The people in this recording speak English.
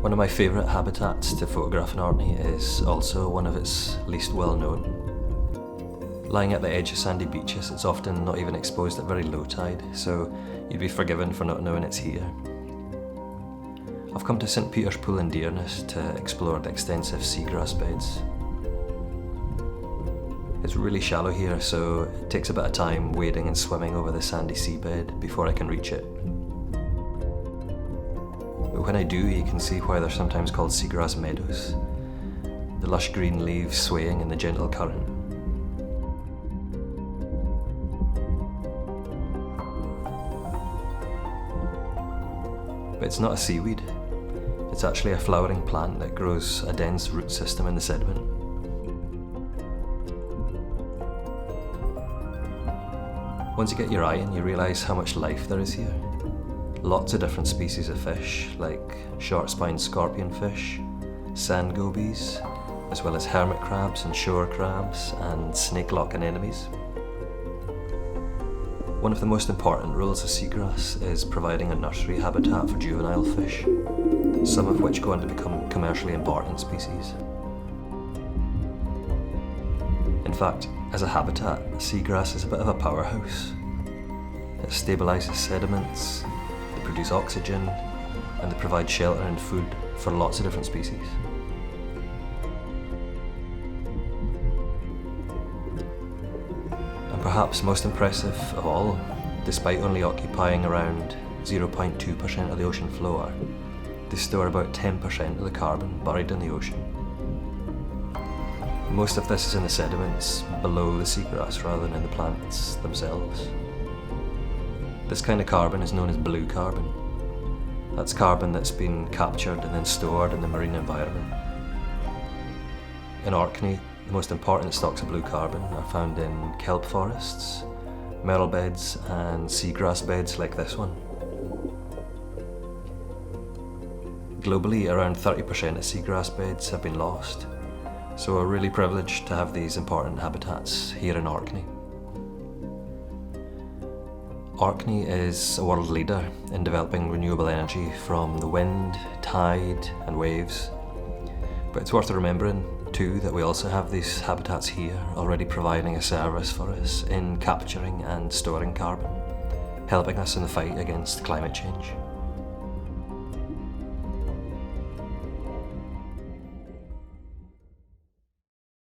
One of my favourite habitats to photograph in Orkney is also one of its least well known. Lying at the edge of sandy beaches, it's often not even exposed at very low tide, so you'd be forgiven for not knowing it's here. I've come to St Peter's Pool in Dearness to explore the extensive seagrass beds. It's really shallow here, so it takes a bit of time wading and swimming over the sandy seabed before I can reach it. But when I do, you can see why they're sometimes called seagrass meadows. The lush green leaves swaying in the gentle current. But it's not a seaweed. It's actually a flowering plant that grows a dense root system in the sediment. Once you get your eye in, you realise how much life there is here. Lots of different species of fish, like short-spined scorpionfish, sand gobies, as well as hermit crabs and shore crabs, and snake-lock anemones. One of the most important roles of seagrass is providing a nursery habitat for juvenile fish, some of which go on to become commercially important species. In fact, as a habitat, seagrass is a bit of a powerhouse. It stabilises sediments, they produce oxygen, and they provide shelter and food for lots of different species. And perhaps most impressive of all, despite only occupying around 0.2% of the ocean floor, they store about 10% of the carbon buried in the ocean. Most of this is in the sediments below the seagrass rather than in the plants themselves. This kind of carbon is known as blue carbon. That's carbon that's been captured and then stored in the marine environment. In Orkney, the most important stocks of blue carbon are found in kelp forests, merle beds and seagrass beds like this one. Globally, around 30% of seagrass beds have been lost, so we're really privileged to have these important habitats here in Orkney. Orkney is a world leader in developing renewable energy from the wind, tide and waves. But it's worth remembering too that we also have these habitats here already providing a service for us in capturing and storing carbon, helping us in the fight against climate change.